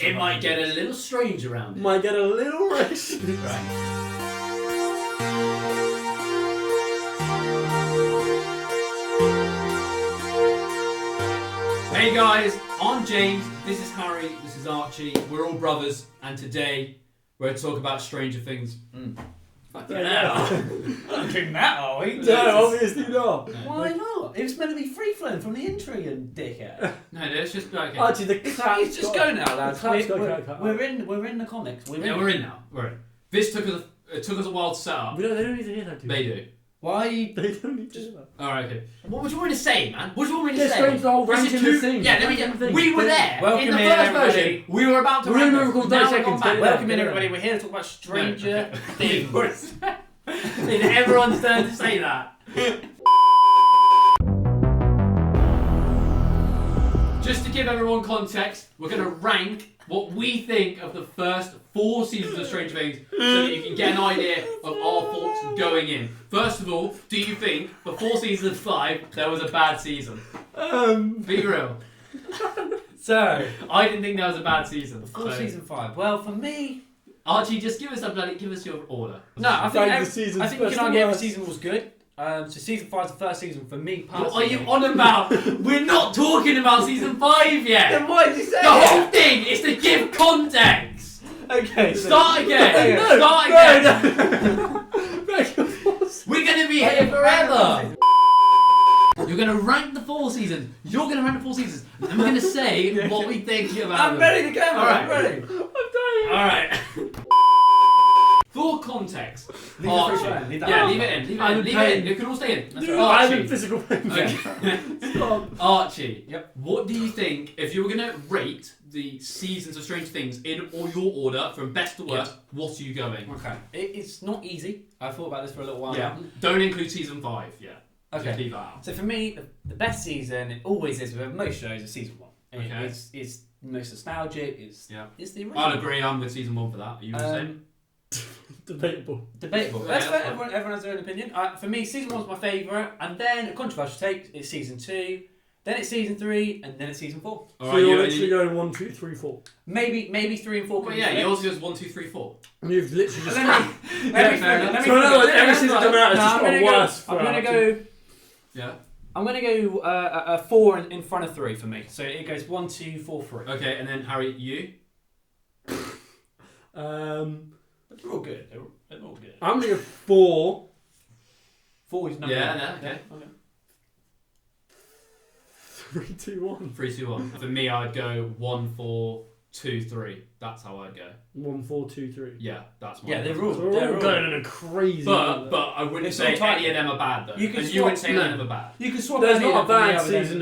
It might get a little strange around it. Might get a little rich. Right. Hey guys, I'm James, this is Harry, this is Archie, we're all brothers, and today we're going to talk about Stranger Things. Fucking hell. We're not doing that, are we? No, obviously not. Why not? It was meant to be free flowing from the intro, you dickhead. No, it's just okay. Actually, the clap. It's just going now, lads. We're We're in the comics. We're in now. We're in. This took us a while to set up. They don't need to hear that, do They do. Why? They don't need to hear that. Alright, okay. What do you want me to say, man? What do you want me to say? Strange the whole This is ranking the too- thing. Yeah, we were there. Welcome in the in, first everybody. version. We were about to We're rank gonna them. record Now 30 we've gone seconds. back. Welcome in, everybody. We're here to talk about Stranger Things. Did everyone's turn to say that? Just to give everyone context, we're going to rank what we think of the first 4 seasons of Stranger Things so that you can get an idea of our thoughts going in. First of all, do you think before season 5 there was a bad season? Be real. So, I didn't think there was a bad season. before So- season 5. Well, for me, Archie, just give us your order. no, I Thank the think season's I think we best can argue every worst. season was good. So season 5 is the first season for me What are personally. you on about? We're not talking about season 5 yet. Then why did you say The whole thing is to give context. Okay, Start again. No, Start again. We're gonna be here forever. You're gonna rank the 4 seasons. You're gonna rank the 4 seasons, and we're gonna say what we think about I'm them. ready to go. Alright. I'm ready. All right. For context, Leave the Archie. free flowing, leave that Yeah, out. leave it in. Leave I'm it in. in Leave it in. pain. You can all stay in. That's I'm Archie. in physical pain. Okay. Stop. Archie. Yep. What do you think if you were gonna rate the seasons of Stranger Things in all your order from best to worst? What are you going? Okay. It's not easy. I thought about this for a little while Yeah. now. Don't include season 5. Yeah. Okay. Just leave that out. So for me, the best season, it always is with most shows, is season 1. Okay. It's most nostalgic. It's the original. I'll agree. I'm with season 1 for that. Are you the same? Debatable. Debatable. Yeah, That's fair. that's Everyone has their own opinion. For me, season 1's my favourite, and then a controversial take, it's season 2, then it's season 3, and then it's season 4. All So right, you're you- literally going 1, 2, 3, 4. Maybe 3 and 4. Well, can yeah, be yours flipped. goes 1, 2, 3, 4. And you've literally just. Let me fair enough. So in other words, every season come out, it's just I'm got gonna worse. go. I'm gonna go. Yeah. I'm gonna go a 4 in front of 3 for me. So it goes 1, 2, 4, 3. Okay, and then Harry, you. They're all good. They're all good. I'm gonna go 4. 4 is number Yeah, one. no, okay. 3, 2, 1. 3, 2, 1. For me, I'd go 1, 4, 2, 3. That's how I'd go. 1, 4, 2, 3. Yeah, that's my. Yeah, they're So all. we're They're all all going in a crazy. But I wouldn't It's say all tight. any of them are bad though. You can and you swap- wouldn't say any no. of them are bad. You can swap. There's any not a of them bad other than- season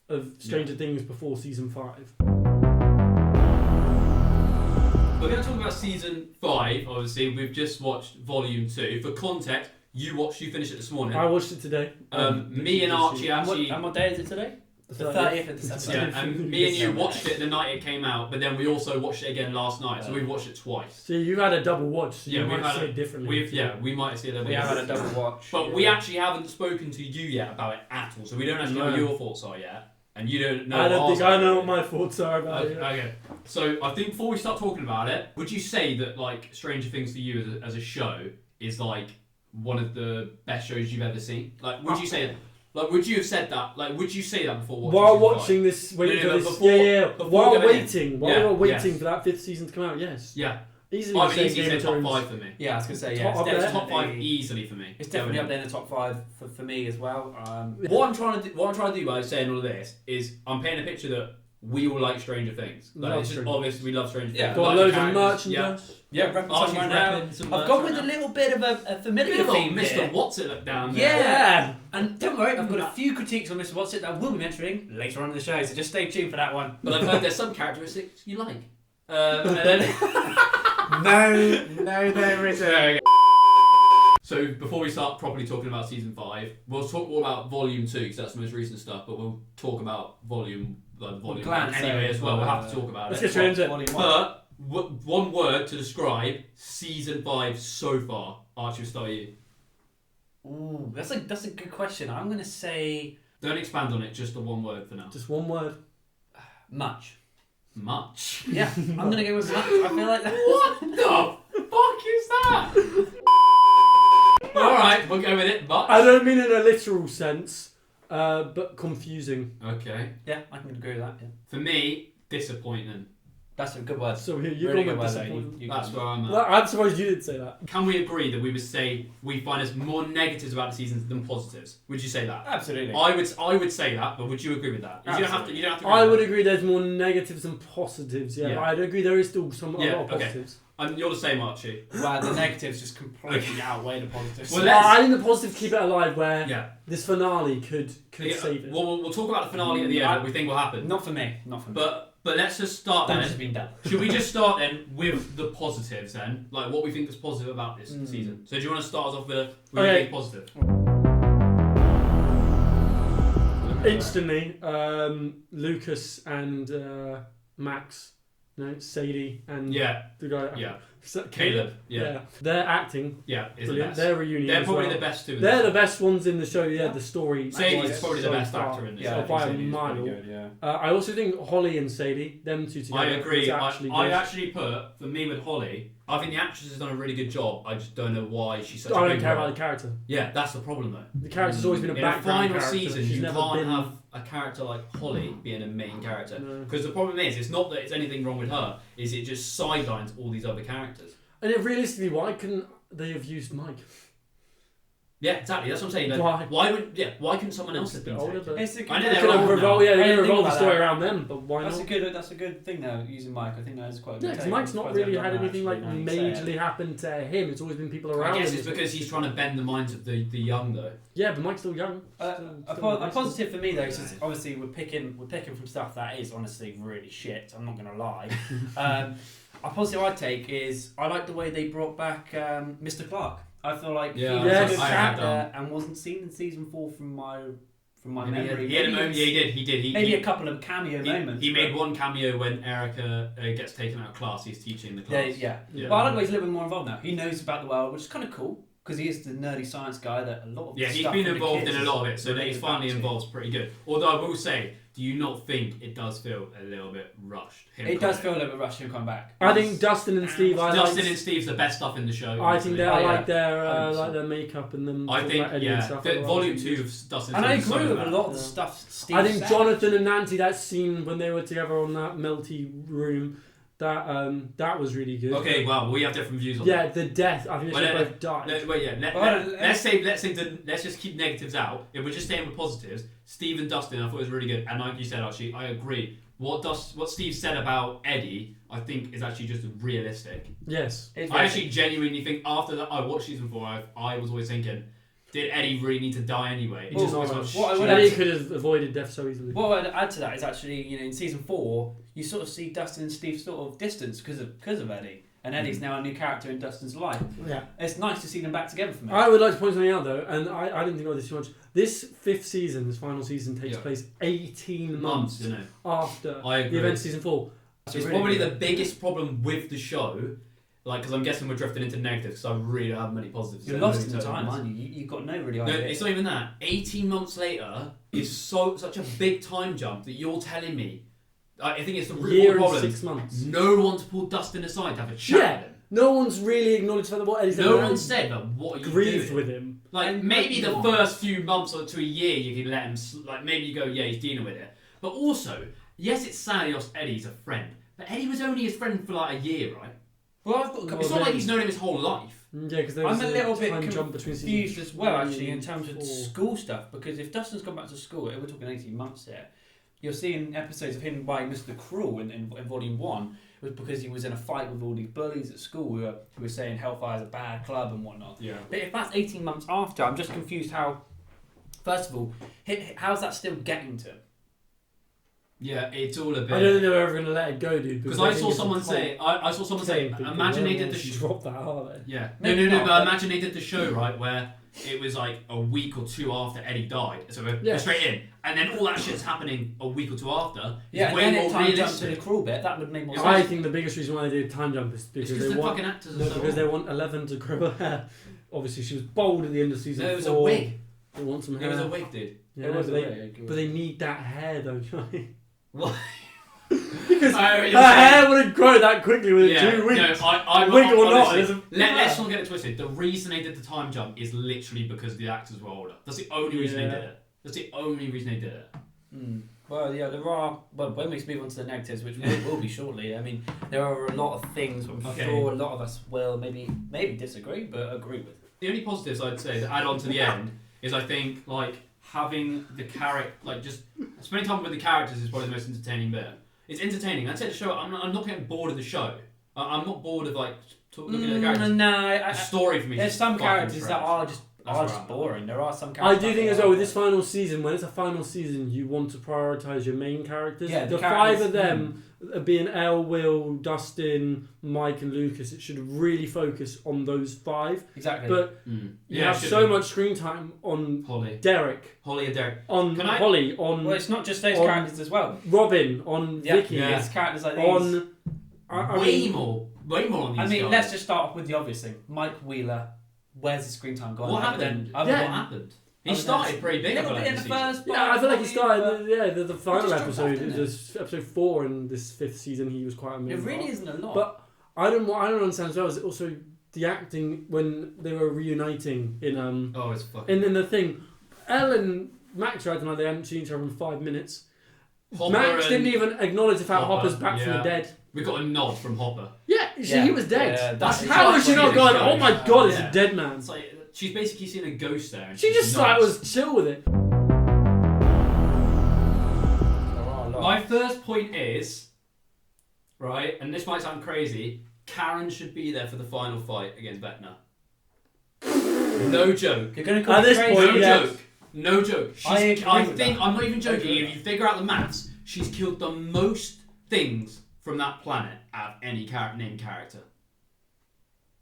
of Stranger Things before season 5. We're going to talk about season 5. Obviously, we've just watched volume 2. For context, you finished it this morning. I watched it today. Me and Archie actually. And what day is it today? The 30th of December. Yeah, and me and you watched it the night it came out, but then we also watched it again last night, so we've watched it twice. So you've had a double watch, so Yeah, you we've might had see a- it differently. We might see it. We have had a double watch. But we actually haven't spoken to you yet about it at all, so we don't actually know what No. your thoughts are yet, and you don't know. I don't ours think I are know yet. what my thoughts are about it. Okay. So I think before we start talking about it, would you say that like Stranger Things for you as a show is like one of the best shows you've ever seen? Like, would you say? Like, would you have said that? Like, would you say that before watching? While season 5? watching this, waiting No, for no, this, before- before while going in. waiting, while Yeah, we were waiting yes. for that 5th season to come out, yes. Yeah. Easily I the would same easily Game say of top Thrones. 5 for me. Yeah, I was gonna say Top yeah. up It's there. It's top 5 definitely- easily for me. It's definitely up there in the top 5 for me as well. What I'm trying to do by saying all of this is I'm painting a picture that we all like Stranger Things. Like, Love it's just Stranger obvious we love Stranger Yeah. Things. Got Like loads the of characters. merchandise. Yeah, repping Archie's some right now. repping some I've gone merch with a right now. little bit of a familiar Little theme Mr. here. What's it down there? Yeah. And don't worry, I've got a few critiques on Mr. What's It that I will be mentioning later on in the show, so just stay tuned for that one. But I've heard there's some characteristics you like. And then No, there isn't. So before we start properly talking about season 5, we'll talk all about volume 2 because that's the most recent stuff. But we'll talk about volume Glance 1 anyway as well. We'll have to talk about Let's it. get straight into it. But one word to describe season 5 so far. Archie, we'll start with you. Ooh, that's a good question. I'm gonna say Don't expand on it. Just the one word for now. Just one word. much. much. Yeah, I'm gonna go with much. I feel like that. What the fuck is that? All right, we'll go with it. Much. I don't mean in a literal sense, but confusing. Okay. Yeah, I can agree with that. Yeah. For me, disappointing. That's a good word. So you're Really going good with word. disappointment. That's where I'm at. Well, I'm surprised you didn't say that. Can we agree that we would say we find us more negatives about the season than positives? Would you say that? Absolutely. I would say that, but would you agree with that? You don't have to. You don't have to. I would agree there's more negatives than positives, yeah. Yeah. But I'd agree there is still some a lot of okay. positives. You're the same, Archie. Wow, the negatives just completely outweigh the positives. Well, Well, I think the positives keep it alive where Yeah. this finale could Yeah, save it. We'll talk about the finale at the end. What we think will happen. Not for me. Not for me. But let's just start Damage has then. been done. Should we just start then with the positives then? Like what we think is positive about this season. So do you want to start us off with what you Okay. think positive? Instantly, Lucas and Max, no, Sadie and Yeah. the guy. Yeah. Caleb. Yeah. Their acting, Yeah. Is the brilliant. best. Their reunion. They're as probably well. the best two. They're the best ones in the show. Yeah, the story. Sadie's wise probably the so best far. actor in the Yeah, show. I think by a Sadie is mile. pretty good, yeah. I also think Holly and Sadie, them two together. I agree. is I good. actually put, for me with Holly, I think the actress has done a really good job. I just don't know why she's such a I don't big care role. about the character. Yeah, that's the problem though. The character's always been a In a background final character. season, She's you never can't been... have a character like Holly being a main character. No. Because the problem is, it's not that it's anything wrong with her, is it just sidelines all these other characters. And yet, realistically, why couldn't they have used Mike? Yeah, exactly. That's what I'm saying. Like, Why? why couldn't someone else have been Older, taken? but... It's a good I know They they're could old have now. revolved, yeah, I they didn't could think revolve the about story that. around them, but why That's not? a good thing though. Using Mike, I think that is quite a good. Yeah, because take. Mike's not Surprised really I've had done that, anything like actually, now you say it. majorly happen to him. It's always been people around I guess him. it's because he's trying to bend the minds of the young though. Yeah, but Mike's still young. A Still nice. positive for me though, since obviously we're picking from stuff that is honestly really shit. I'm not gonna lie. A positive I take is I like the way they brought back Mr. Clark. I feel like Yeah, he was yes, a good I have character and wasn't seen in season 4 from my memory. He had a moment. Yeah, he did. Maybe a couple of cameo moments. He made one cameo when Erica gets taken out of class. He's teaching the class. Yeah. Yeah. But I like the way he's a little bit more involved now. He knows about the world, which is kind of cool because he is the nerdy science guy that a lot of Yeah, he's stuff been for the involved kids in a lot of it, so that related he's finally back to. involved's pretty good. Although I will say, do you not think it does feel a little bit rushed? It does feel a little bit rushed him coming back. I think Dustin and Steve. Dustin and Steve's the best stuff in the show. I think honestly. I yeah. like their 100%. makeup and them. I talking think about Eddie and yeah. stuff. The are volume actually 2 good. of Dustin. And I Steve's agree so with a bad. lot of the Yeah. stuff Steve I think said. Jonathan and Nancy, that scene when they were together on that melty room, that was really good. Okay, well, we have different views on Yeah, that. the death. I think they Well, should let- both died. Wait, yeah. Let's just keep negatives out. If we're just staying with positives, Steve and Dustin, I thought it was really good. And like you said, actually, I agree. What Steve said about Eddie, I think is actually just realistic. Yes. I actually genuinely think after that, I watched season 4. I was always thinking, did Eddie really need to die anyway? He just Well, always got what I would Eddie add- could have avoided death so easily. What I'd add to that is actually, in season 4, you sort of see Dustin and Steve sort of distance because of Eddie. And Eddie's now a new character in Dustin's life. Yeah. It's nice to see them back together for me. I would like to point something out though, and I didn't think about this too much. This 5th season, this final season, takes Yeah. place 18 months you know. after I agree. the event of season 4. It's really probably good. the biggest problem with the show, because I'm guessing we're drifting into negatives, because I really don't have many positives. You're So lost in really time, don't. aren't you? You've got no really No, idea. it's not even that. 18 months later is such a big time jump that you're telling me. I think it's the root Year and problem. 6 months. No one's pulled Dustin aside to have a chat Yeah. with him. No one's really acknowledged the fact that what Eddie's No done. one said, but what are you grieved doing? with him. Like, And maybe the no. first few months or to a year you can let him, like, maybe you go, yeah, he's dealing with it. But also, yes, it's sad he lost Eddie as a friend, but Eddie was only his friend for like a year, right? Well, I've got a couple It's Well, not like then- he's known him his whole life. Yeah, because there was I'm a little bit time jump between confused seasons as well, 3 actually, in and terms of 4. school stuff. Because if Dustin's gone back to school, we're talking 18 months here. You're seeing episodes of him buying Mr. Cruel in Volume 1 was because he was in a fight with all these bullies at school who were saying Hellfire's a bad club and whatnot. Yeah. But if that's 18 months after, I'm just confused how. First of all, how's that still getting to him? Yeah, it's all a bit. I don't think they were ever going to let it go, dude. Because I I think saw it's a someone cult say, I saw someone say, thing, people. imagine they They're did the not gonna show. drop that, are they? Yeah. Maybe No, not, but but- imagine they did the show, right, where it was like a week or two after Eddie died. So we're Yeah. straight in. And then all that shit's happening a week or two after. Yeah, It's and way then more it time jumps to realistic. the Cruel bit. That would make more sense. I think the biggest reason why they did time jump is It's because because they the want fucking actors are no, so because they old. want 11 to grow her hair. Obviously, she was bold at the end of season No, it was 4. a wig. They want some hair. It was a wig, dude. Yeah, It was but a they, wig. but they need that hair though. What? Because I her hair wouldn't grow that quickly within 2 weeks. No, I'm Wig or not, honestly, it's a- let's not get it twisted. The reason they did the time jump is literally because the actors were older. That's the only reason they did it. That's the only reason they did it. Well, yeah, there are. Well, when we move on to the negatives, which we will be shortly, I mean, there are a lot of things I'm sure a lot of us will maybe disagree, but agree with. The only positives I'd say to add on to the end is I think like having the character, like just spending time with the characters is probably the most entertaining bit. It's entertaining. I'd say the show. I'm not getting bored of the show. I'm not bored of like looking at the characters. No, the story for me. There's some characters that are just boring. There are some characters. I do think as well with this final season, when it's a final season, you want to prioritise your main characters. Yeah, the 5 of them being Elle, Will, Dustin, Mike, and Lucas. It should really focus on those 5. Exactly. But you have so much screen time on Derek. Holly and Derek. On Holly. On well, it's not just those characters as well. Robin. On Vicky. Yeah, it's characters like these. Way more on these I mean, guys. let's just start off with the obvious thing. Mike Wheeler. Where's his screen time gone? What happened? What happened? He started pretty big. A little bit in the first. Yeah, I feel like he started. The final just episode, dropped off, this episode 4 in this 5th season, he was quite amazing. It really isn't a lot. But I don't understand as well. Is also the acting when they were reuniting in Oh, it's fucking. in the thing. Elle and Max are acting like they hadn't seen each other in 5 minutes. Hopper Max didn't even acknowledge the fact Hopper's back from the dead. We got a nod from Hopper. Yeah, he was dead. That's how is she not going? Oh my god, it's Yeah. a dead man. It's like she's basically seen a ghost there. And She just like was chill with it. My first point is, right, and this might sound crazy, Karen should be there for the final fight against Vecna. No joke. You're gonna call At me this crazy. point, joke. No joke. I agree with think that. I'm not even joking. If you figure out the maths, she's killed the most things from that planet out of any named character.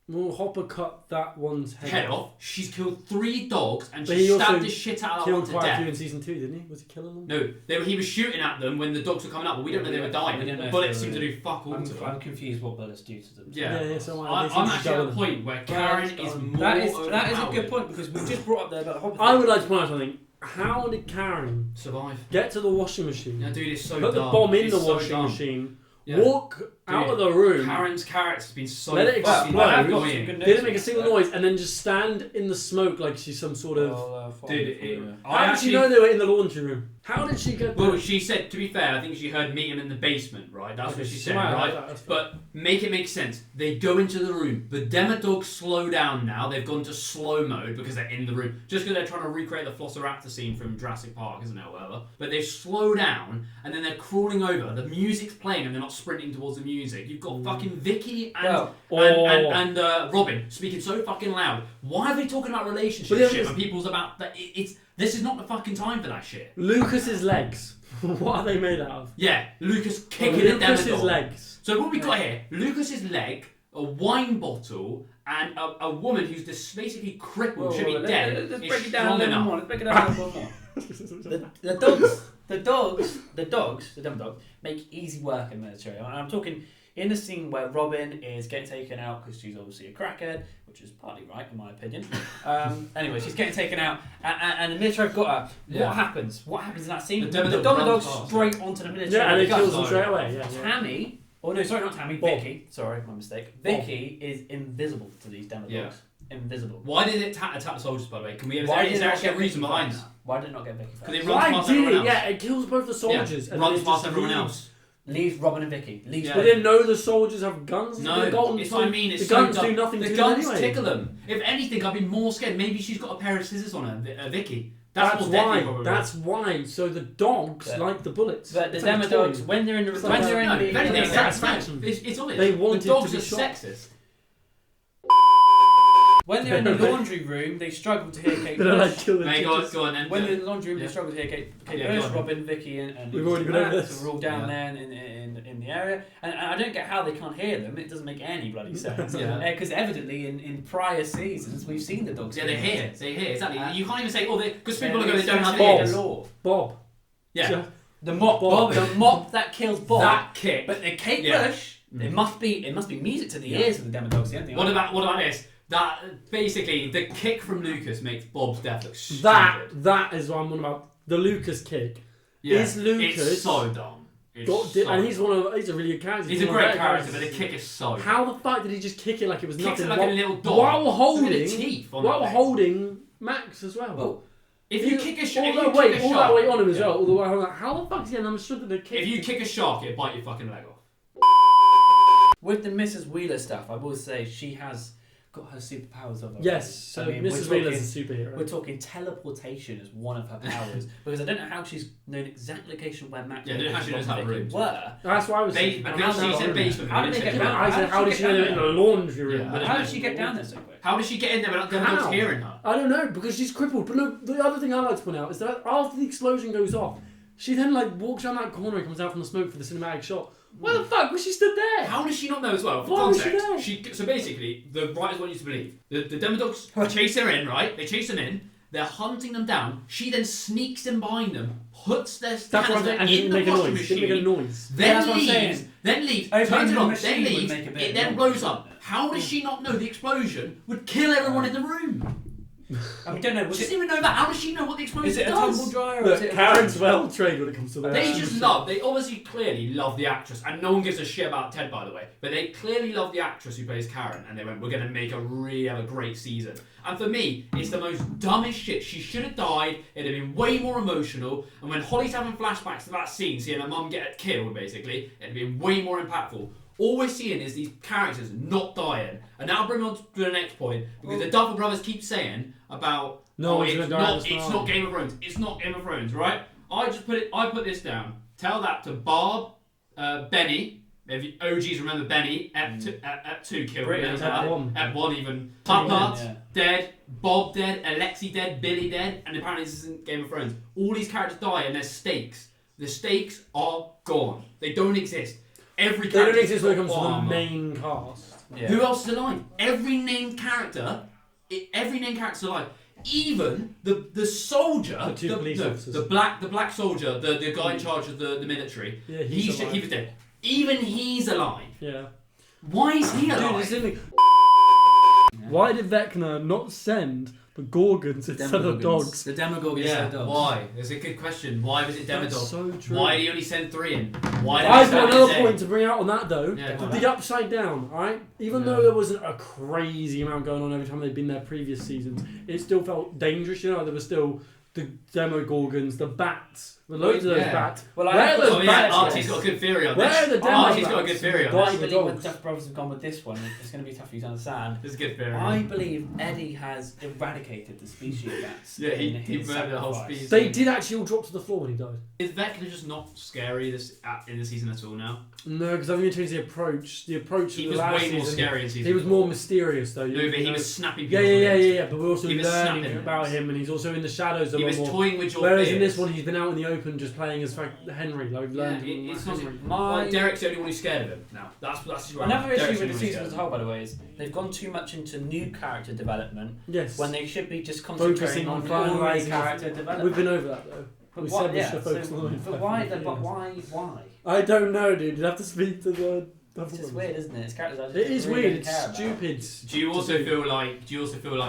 Well, Hopper cut that one's Head off. She's killed 3 dogs and But she he also stabbed the shit out of killed one to quite a few in death. season 2, didn't he? Was he killing them? No, he was shooting at them when the dogs were coming up, but we don't know they were dying. We don't know The if bullets they seem were- to do fuck all to them. I'm confused what bullets do to them. Yeah. So I'm actually at a point where Karen is more That is a overpowered. good point because we just brought up there about the Hopper. I would like to point out something. How did Karen Survive. get to the washing machine? Yeah, dude, it's so Put the dumb. bomb in It's the so washing dumb. machine. Yeah. Walk out of the room. Karen's character's been so Let it fucking explode. annoying. Didn't make a single noise, and then just stand in the smoke like she's some sort of. How did she know they were in the laundry room? How did she get there? Well, she said, to be fair, I think she heard meet him in the basement, right? That's what she said, Right, right? that's But make it make sense. They go into the room. The Demodogs slow down now. They've gone to slow mode because they're in the room. Just because they're trying to recreate the Velociraptor scene from Jurassic Park, isn't it, or whatever? But they slow down, and then they're crawling over. The music's playing, and they're not sprinting towards the music. You've got fucking Vicky and Robin speaking so fucking loud. Why are they talking about relationship shit when people's about that? This is not the fucking time for that shit. Lucas's legs. What are they made out of? Yeah, Lucas kicking a Lucas's Demodog. legs. So what we got here, Lucas's leg, a wine bottle, and a woman who's just basically crippled, should be dead. Let's is break it down a strong little enough. more. Let's break it down a little more. The dogs, the Demodogs, make easy work in the military. And I'm talking in the scene where Robin is getting taken out because she's obviously a crackhead, which is partly right in my opinion. Anyway, she's getting taken out, and the military have got her. Yeah. What happens? What happens in that scene? The The Demodog Demodogs runs past. straight onto the military. Yeah, and it kills them Sorry. straight away. Yeah. Tammy. Oh no, sorry, not Tammy. Bob. Vicky. Sorry, my mistake. Vicky is invisible to these Demodogs. Yeah. Invisible. Why did it attack the soldiers, by the way? Can we? Is Why there did it not actually a get reason Vicky behind first? that? Why did it not get Vicky first? Because it runs Why past did everyone it? else. Yeah, it kills both the soldiers. Yeah. And Runs then it past just everyone leaves. else. Leaves Robin and Vicky. Leaves Yeah. But they know the soldiers have guns. No, the guns, it's what I mean. It's the so guns dumb. do nothing The to guns them anyway. tickle them. If anything, I'd be more scared. Maybe she's got a pair of scissors on her, Vicky. That's more deadly, why. probably. That's why. So the dogs Yeah. like the bullets. But the It's like a Demodogs, toy. when they're in the It's when like they're that. in No, the if anything, it's that's satisfaction. it's obvious. They wanted the dogs to be are shot. sexist. when they're in the laundry room, they struggle to hear Kate They don't like Bush. kill the Mate, go teachers. on. And, When they're in the laundry room, Yeah. they struggle to hear Kate Yeah, Bush, go on. Robin, Vicky, and We've already been over Matt, this. so we're all down Yeah. there in the area, and I don't get how they can't hear them. It doesn't make any bloody sense. Yeah. Because evidently in prior seasons we've seen the dogs. Yeah, they hear. They hear, exactly. You can't even say, because people are Yeah, going, they don't have Bob. ears. law. Bob. Yeah. The mop, Bob. the mop that kills Bob. That kick. But the Kate Yeah. Bush, it must be music to the ears of the Demodogs. The only thing What I- about this? That basically the kick from Lucas makes Bob's death look stupid. That is what I'm on about. The Lucas kick. Yeah. Is Lucas It's so dumb. And he's a really good character. He's a great character, but the kick is so. How the fuck did he just kick it like it was nothing? Kicks it like a little dog. While holding Max as well. Well, if you kick a shark, all that weight on him as well. All the way home. How the fuck is he understood that the kick? If you kick a shark, it'll bite your fucking leg off. With the Mrs. Wheeler stuff, I will say she has got her superpowers of her. Yes, so Mrs. Wheeler's a superhero. We're talking teleportation as one of her powers because I don't know how she's known exact location where Max and Vicky were. That's why I was saying. She said basement. How did they get down? I said, how did she know in the laundry room? Yeah. How did she get down there so quick? How does she get in there without Demo's hearing her? I don't know, because she's crippled. But no, the other thing I like to point out is that after the explosion goes off, she then walks around that corner and comes out from the smoke for the cinematic shot. Why the fuck was she stood there? How does she not know as well? For Why context, was she there? So basically, the writers want you to believe the Demodogs chase her in, right? They chase them in. They're hunting them down. She then sneaks in behind them, puts their canister in the washing machine. Didn't make a noise. Then leaves. Turns it on. Then leaves. It then blows up. How does she not know the explosion would kill everyone in the room? I don't know. She doesn't even know that. How does she know what the explosion does? Is it a tumble dryer? Or is it Karen's well trained when it comes to that. They obviously clearly love the actress, and no one gives a shit about Ted, by the way. But they clearly love the actress who plays Karen, and they went, "We're going to make have a great season." And for me, it's the most dumbest shit. She should have died. It'd have been way more emotional. And when Holly's having flashbacks to that scene, seeing her mum get killed, basically, it'd have been way more impactful. All we're seeing is these characters not dying. And that'll bring me on to the next point, because the Duffer Brothers keep saying about it's not Game of Thrones. It's not Game of Thrones, right? I put this down. Tell that to Barb, Benny. If OGs remember Benny, Ep 2 killed him. Ep 1 even. Papa dead, Bob dead, Alexi dead, Billy dead, and apparently this isn't Game of Thrones. All these characters die and there's stakes. The stakes are gone. They don't exist. They don't exist when it comes to the main cast. Yeah. Who else is alive? Every named character's alive. Even the soldier, the black soldier, the guy in charge of the military. Yeah, he was dead. Even he's alive. Yeah. Why is he alive? Dude, why did Vecna not send the Gorgons instead of dogs? The Demogorgons instead of dogs. Why? It's a good question. Why was it Demodogs? So true. Why did he only send 3 in? I've got another point to bring out on that though. Yeah, the Upside Down, alright? Even though there wasn't a crazy amount going on every time they'd been there previous seasons, it still felt dangerous, you know, there was still the Demogorgons, the bats. Loads of those bats. Well, Archie's got a good theory on this. Where are the Archie's got a good theory on this. I believe when Duff Brothers have gone with this one, it's going to be tough for you to understand. It's a good theory. I believe Eddie has eradicated the species of bats. Yeah, he murdered the whole species. They did actually all drop to the floor when he died. Is Vecna just not scary in the season at all now? No, because I think they changed the approach. The approach he was way more scary in season 4. He was more mysterious though. No, but he was snapping people. Yeah. But we're also learning about him, and he's also in the shadows a lot more. He was toying with your Whereas in this one, he's been out in the open just playing as Henry. Like we've learned. It's not. Derek's the only one who's scared of him now. That's another issue with the season as a whole, by the way, is they've gone too much into new character development. Yes. When they should be just concentrating on primary character development. We've been over that though. But why? I don't know, dude. You'd have to speak to the. It's just weird, isn't it? It's characters it is weird. It's stupid. Do you also feel like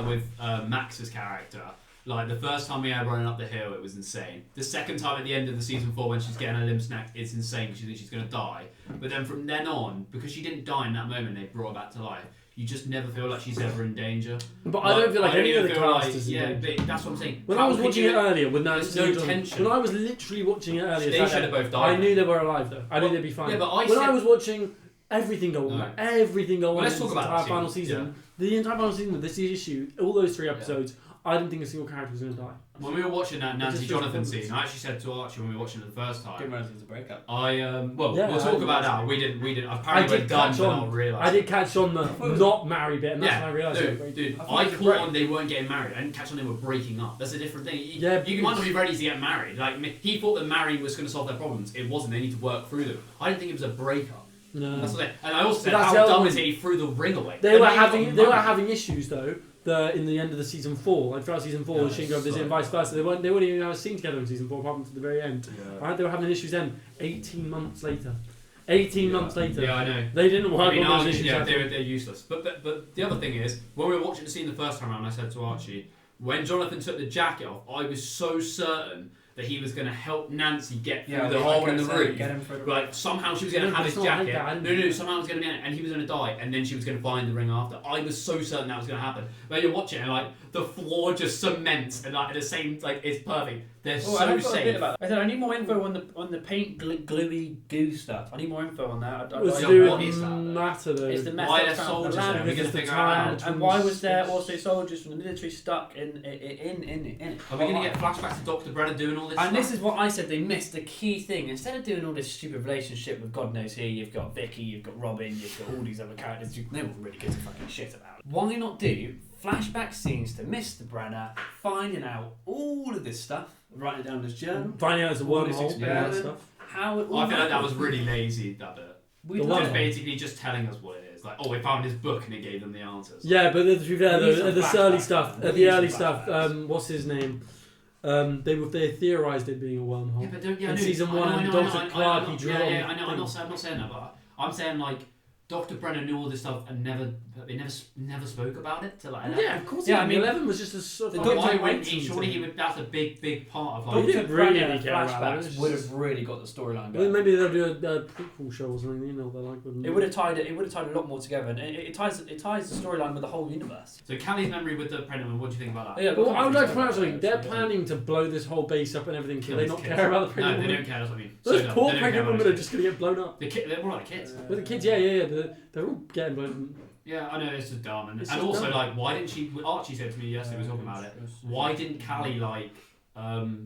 with Max's character? Like the first time we had running up the hill, it was insane. The second time at the end of the season 4, when she's getting her limb snapped, it's insane because she thinks she's going to die. But then from then on, because she didn't die in that moment, they brought her back to life. You just never feel like she's ever in danger. But I don't feel like any of the cast is in danger. Yeah, but that's what I'm saying. When I was watching it earlier, there's no tension. When I was literally watching it earlier, they should have both died. I knew they were alive though. I knew they'd be fine. Yeah, but I was watching everything go on, everything go on. Let's talk about the entire final season. The entire final season of this issue, all those 3 episodes. I didn't think a single character was going to die. When we were watching that Nancy Jonathan scene, I actually said to Archie when we were watching it the first time. Didn't realise it was a breakup. We'll talk about that. We didn't. Apparently we're done, but not realised. I did catch on the not married bit, and that's when I realised. Dude, I caught on they weren't getting married. I didn't catch on they were breaking up. That's a different thing. You might not be ready to get married. Like he thought that marrying was going to solve their problems. It wasn't. They need to work through them. I didn't think it was a breakup. No. That's what and I also said, how dumb is it he threw the ring away? They were having issues though. In the end of the season 4, like throughout season 4, Shingo visit and vice versa. They wouldn't even have a scene together in season 4, apart from to the very end. Yeah. Right? They were having issues then. 18 months later. 18 months later. Yeah, I know. They didn't work on those issues. Yeah, they're useless. But the other thing is, when we were watching the scene the first time around, I said to Archie, when Jonathan took the jacket off, I was so certain that he was going to help Nancy get through the like hole in the get roof. him through the Like somehow she was going to have his jacket. No, somehow it was going to be in it, and he was going to die, and then she was going to find the ring after. I was so certain that was going to happen. But you're watching it, and like the floor just cements, and like at the same, like it's perfect. They're so safe. I said I need more info on the paint gluey goo stuff. I need more info on that. What is that matter though? It's the method Why they're found soldiers? on the Are we land. going to figure out? And why was there also soldiers from the military stuck in it? Are we going to get flashbacks to Dr. Brenner doing all this? And stuff? this is what I said. They missed the key thing. Instead of doing all this stupid relationship with God knows who, you've got Vicky, you've got Robin, you've got all these other characters. No one really gives a fucking shit about it. Why not do flashback scenes to Mr. Brenner finding out all of this stuff, writing it down in his journal, finding out it's a wormhole, yeah. stuff. How it all I feel like that happened. was really lazy. That bit. Just basically just telling us what it is. Like, oh, we found his book and it gave them the answers. Yeah, but to be fair, the early stuff, the early stuff. flashbacks. What's his name? They theorised it being a wormhole. Yeah, but don't, in season 1, Dr. Clark, he drew Yeah, I know. I'm not saying that, but I'm saying like Dr. Brenner knew all this stuff and they never spoke about it till like. Yeah, of course. Yeah, Yeah, I mean, 11 was just a sort of. Why wouldn't he? Surely he would. That's a big part of He like. didn't Dr. really Brenner care about it. flashbacks would have really got the storyline Well, going. maybe they'll do a prequel show or something. You know, they like. It would have tied it. It would have tied a lot more together, and it ties the storyline with the whole universe. So Callie's memory with the Predator. What do you think about that? Yeah, Well, I would like to point out something. They're planning to blow this whole base up and everything. Do they not care about the pregnant No, they woman? don't care. That's what I mean. Those So poor they don't pregnant care women about are just going to get blown up. they're more like the kids. But the kids, yeah. They're all getting blown. Yeah, I know, it's just dumb. And It's and just also, dumb. like, why didn't she... Archie said to me yesterday, we were talking about it. Why didn't Callie, like,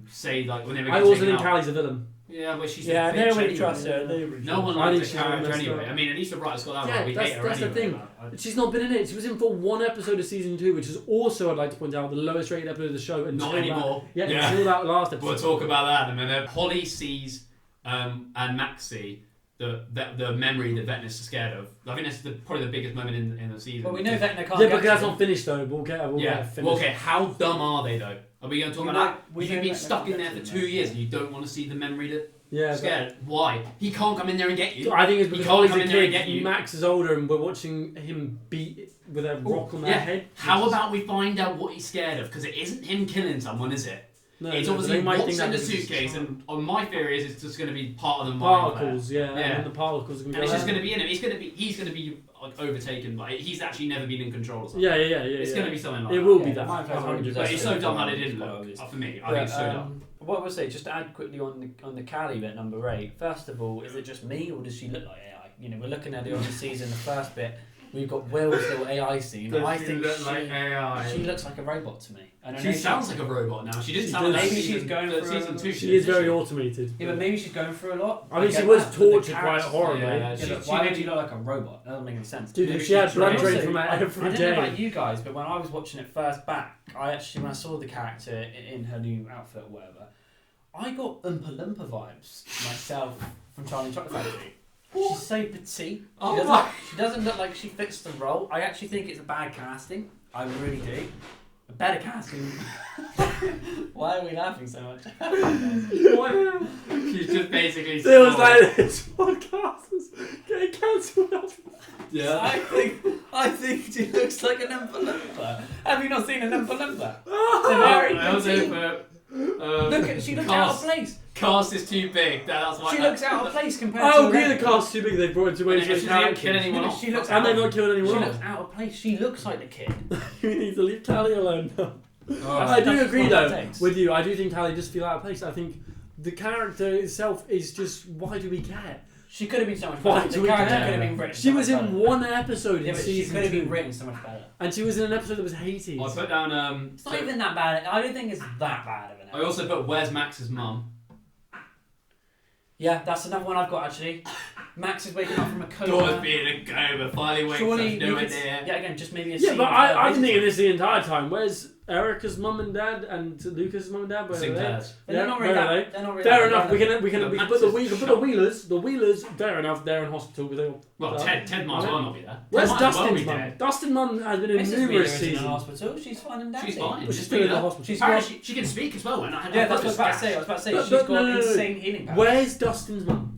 say, like, when they were I getting also taken think out? Callie's a villain. Yeah, but she's Yeah, a bitch nobody anyway. trusts her. No one I think likes the she's character messed anyway. up. I mean, at least the writers got that Yeah, right. We hate her that's the anyway. thing. She's not been in it. She was in for one episode of season 2, which is also, I'd like to point out, the lowest rated episode of the show. Until Not anymore. That, until that last episode. We'll talk about that in a minute. Holly sees and Max see the memory that Vecna's scared of. I think that's probably the biggest moment in the season. But we know Vecna can't. Yeah, but that's not finished though. We'll get finished. Well, okay, how dumb are they though? Are we going to talk about that? we You've know been Vecna stuck in there can't for get 2 to years and you don't want to see the memory that Yeah, scared. Why? He can't come in there and get you. I think it's He because can't Holly's come a in there and get kid. you. Max is older, and we're watching him beat with a rock on their head. How about we find out what he's scared of? Because it isn't him killing someone, is it? No, It's no, obviously they might what's think that in the because it's suitcase, just and on my theory is it's just going to be part of the mind particles. flare. Yeah, and the particles are going to And go. it's just out. going to be in him. He's going to be like overtaken. Like he's actually never been in control or something. Yeah. It's going to be something like It that. will be Yeah, that. mind flare's 100%. But it's so dumb that it didn't Quite look. obvious. For me, I think it's so dumb. What I would say, just to add quickly on the Callie bit, number 8. First of all, is it just me or does she look like AI? You know, we're looking at it on the season, the first bit. We've got Will's little AI scene. I think she looks like a robot to me. And I know She sounds like a robot now. She didn't She sound does. like Maybe she's going for for season a- 2. She is very automated. Yeah, but maybe she's going through a lot. I mean, get she was that, but the tortured quite character- horribly. Yeah, Yeah, she- but she why would maybe- you look like a robot? That doesn't make any sense. Dude, Maybe she had she blood trained. drain Also, from her I every don't know about day. you guys, but when I was watching it first back, when I saw the character in her new outfit or whatever, I got Oompa Loompa vibes myself from Charlie and the Chocolate Factory. She's so petite. She doesn't look like she fits the role. I actually think it's a bad casting. I really do. A better casting. Why are we laughing so much? She's just basically. It was like this podcast is getting cancelled. Yeah. I think she looks like an Oompa Loompa. Have you not seen an Oompa Loompa? Oh, They're very I also petite. put. She looks out of place. Cast is too big. That's why. She looks out of place compared I to. agree. The Rebecca. cast's too big. They brought it too many She didn't characters. kill anyone off. She looks And out. they've not killed She anyone looks else. out of place. She looks like the kid. You need to leave Callie alone now. Oh. I do That's agree what though it takes. with you. I do think Callie does feel out of place. I think the character itself is just, why do we care? She could have been so much Why better. do The we character care? could have been written. She so was much in better. one episode Yeah, in but she season could have 2, been written so much better. and she was in an episode that was hated. I put down. It's not even that bad. I don't think it's that bad of an I also put where's Max's mum? Yeah, that's another one I've got actually. Max is waking up from a coma. Daughter's being in a coma. Finally wakes Surely up. we No could- idea. Yeah, again, just maybe a Yeah, scene but of her I've been thinking visiting. this the entire time. Where's Erica's mum and dad and Lucas's mum and dad? Where are they? Sinclair's. But they're not really where are that. they? They're not really Fair that enough. We relevant. can The put the Max's Wheelers. The Wheelers. Fair enough. They're in hospital. They all, Well, Ted might as well not be there. Where's Ted might as well Dustin's be mum? dead. Dustin's mum has been in Mrs. Wheeler numerous is in seasons. a hospital. She's fine and dandy. She's fine. But She's she's still in the there. hospital. She's Apparently, she can speak as well. And Yeah, that's what I was about to say. I was about to say But- she's but got no. insane healing powers. Where's Dustin's mum?